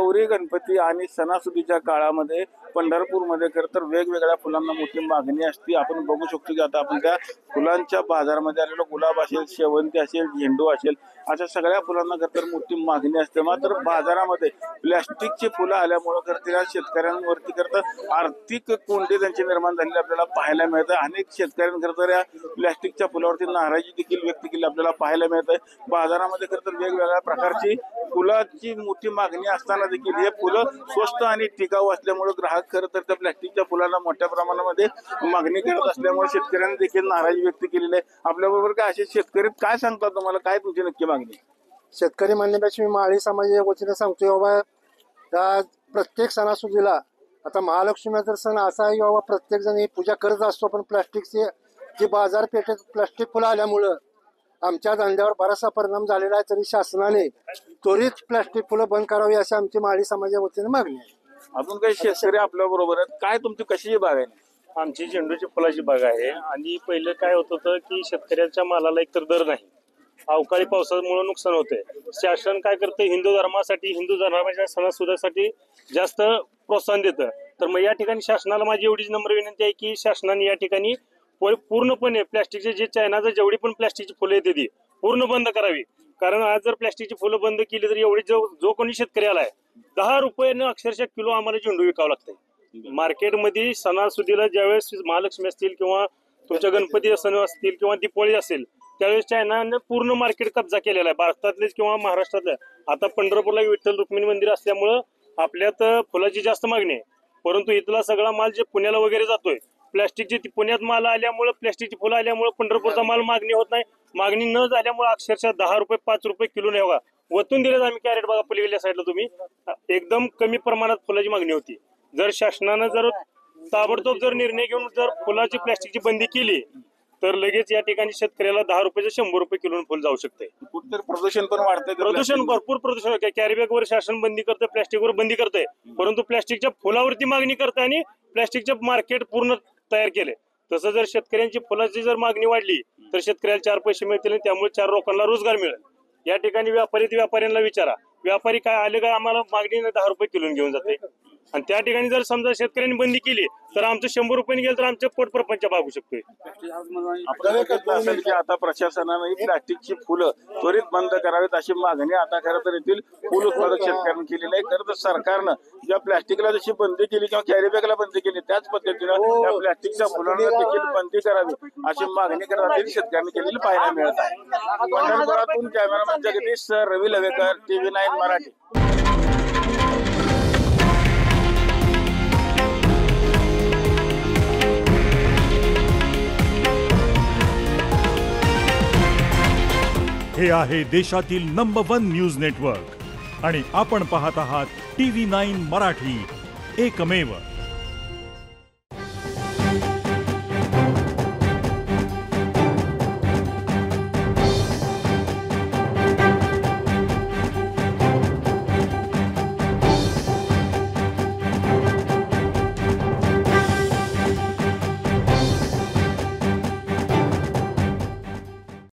गौरी गणपती आणि सणासुदीच्या काळामध्ये पंढरपूरमध्ये खरं तर वेगवेगळ्या फुलांना मोठी मागणी असते। आपण बघू शकतो की आता आपण त्या फुलांच्या बाजारामध्ये आलेलो गुलाब असेल, शेवंती असेल, झेंडू असेल, अशा सगळ्या फुलांना खरं तर मोठी मागणी असते। मात्र बाजारामध्ये प्लॅस्टिकची फुलं आल्यामुळे खरं तर या शेतकऱ्यांवरती खरं तर आर्थिक कोंडी त्यांची निर्माण झालेली आपल्याला पाहायला मिळतं। अनेक शेतकऱ्यांनी खरं तर या प्लॅस्टिकच्या फुलावरती नाराजी देखील व्यक्त केली आपल्याला पाहायला मिळते। बाजारामध्ये खरं तर वेगवेगळ्या प्रकारची फुलाची मोठी मागणी असताना देखील हे फुलं स्वस्त आणि टिकाऊ असल्यामुळे ग्राहक खरं तर त्या प्लॅस्टिकच्या फुलांना मोठ्या प्रमाणामध्ये मागणी करत असल्यामुळे शेतकऱ्यांनी देखील नाराजी व्यक्त केलेली आहे। आपल्याबरोबर काय असे शेतकरी काय सांगतात, तुम्हाला काय तुमची नक्की मागणी? शेतकरी म्हणण्यापेक्षा मी माळी समाजाच्या वतीने सांगतो बाबा, त्या प्रत्येक सणासुदीला आता महालक्ष्मीचा सण असा आहे बाबा, प्रत्येक जण ही पूजा करत असतो, पण प्लॅस्टिकचे जी बाजारपेठेत प्लॅस्टिक फुलं आल्यामुळं आमच्या धंद्यावर बराचसा परिणाम झालेला आहे। तरी शासनाने त्वरित प्लॅस्टिक फुलं बंद करावी अशी आमची माळी समाजाच्या वतीने मागणी आहे। अजून काही शेतकरी आपल्या बरोबर आहेत, काय तुमची कशी बाग आहे? आमची झेंडूची फुलाची बाग आहे आणि पहिलं काय होत होतं की शेतकऱ्यांच्या मालाला एकतर दर नाही, अवकाळी पावसामुळे नुकसान होते। शासन काय करते, हिंदू धर्माच्या सणासुदासाठी जास्त प्रोत्साहन देतं। तर मग या ठिकाणी शासनाला माझी एवढीच नम्र विनंती आहे की शासनाने या ठिकाणी पूर्णपणे प्लॅस्टिकचे जे चायनाचं जेवढी पण प्लॅस्टिकची फुलं येते ती पूर्ण बंद करावी। कारण आज जर प्लॅस्टिकची फुलं बंद केली तर एवढी जो कोणी शेतकरी आलाय 10 रुपयानं अक्षरशः किलो आम्हाला झेंडू विकावं लागतंय मार्केटमध्ये। सणासुदीला ज्यावेळेस महालक्ष्मी असतील किंवा तुमच्या गणपती सण असतील किंवा दिवाळी असेल, त्यावेळेस चायनानं पूर्ण मार्केट कब्जा केलेला आहे, भारतातलेच किंवा महाराष्ट्रातल्या। आता पंढरपूरला विठ्ठल रुक्मिणी मंदिर असल्यामुळं आपल्यात फुलाची जास्त मागणी आहे, परंतु इथला सगळा माल जे पुण्याला वगैरे जातोय, प्लॅस्टिकची पुण्यात माल आल्यामुळे, प्लॅस्टिकची फुलं आल्यामुळे पंढरपूरचा माल मागणी होत नाही। मागणी न झाल्यामुळे अक्षरशः 10 रुपये 5 रुपये किलो नाही बघा वतून दिलेच आम्ही कॅरेट बघा पलीकडल्या साईडला तुम्ही, एकदम कमी प्रमाणात फुलाची मागणी होती। जर शासनानं जर ताबडतोब जर निर्णय घेऊन जर फुलाची प्लॅस्टिकची बंदी केली तर लगेच या ठिकाणी शेतकऱ्याला 10 रुपयाचं 100 रुपये किलो फुल जाऊ शकते। कुठतर प्रदूषण पण वाढतंय, प्रदूषण भरपूर प्रदूषण होते। कॅरीबॅग वर शासन बंदी करते, प्लॅस्टिकवर बंदी करते, परंतु प्लॅस्टिकच्या फुलावरती मागणी करते आणि प्लॅस्टिकचे मार्केट पूर्ण तयार केले। तसं जर शेतकऱ्यांची फुलाची जर मागणी वाढली तर शेतकऱ्याला 4 पैसे मिळतील आणि त्यामुळे 4 लोकांना रोजगार मिळेल। या ठिकाणी व्यापाऱ्यांना विचारा, व्यापारी काय आले काय आम्हाला मागणी 10 रुपये किलो घेऊन जाते, आणि त्या ठिकाणी जर समजा शेतकऱ्यांनी बंदी केली तर आमचं 100 रुपयांनी गेलं तर आमचे पोट प्रपंच भागू शकतोय। आपल्याला कळलं असेल की आता प्रशासनाने ही प्लॅस्टिकची फुलं त्वरित बंद करावीत अशी मागणी आता खरं तर येथील फुल उत्पादक शेतकऱ्यांनी केलेली आहे। खरं तर सरकारनं ज्या प्लॅस्टिकला जशी बंदी केली किंवा कॅरीबॅगला बंदी केली, त्याच पद्धतीनं त्या प्लॅस्टिकच्या फुलांना देखील बंदी करावी अशी मागणी करत शेतकऱ्यांनी केलेली पाहायला मिळत आहे। पंढरपुरातून कॅमेरामॅन जगदीश सर, रवी लवेकर, TV9 मराठी। हे आहे देशातील नंबर 1 न्यूज नेटवर्क आणि आपण पाहत आहात TV9 मराठी, एकमेव।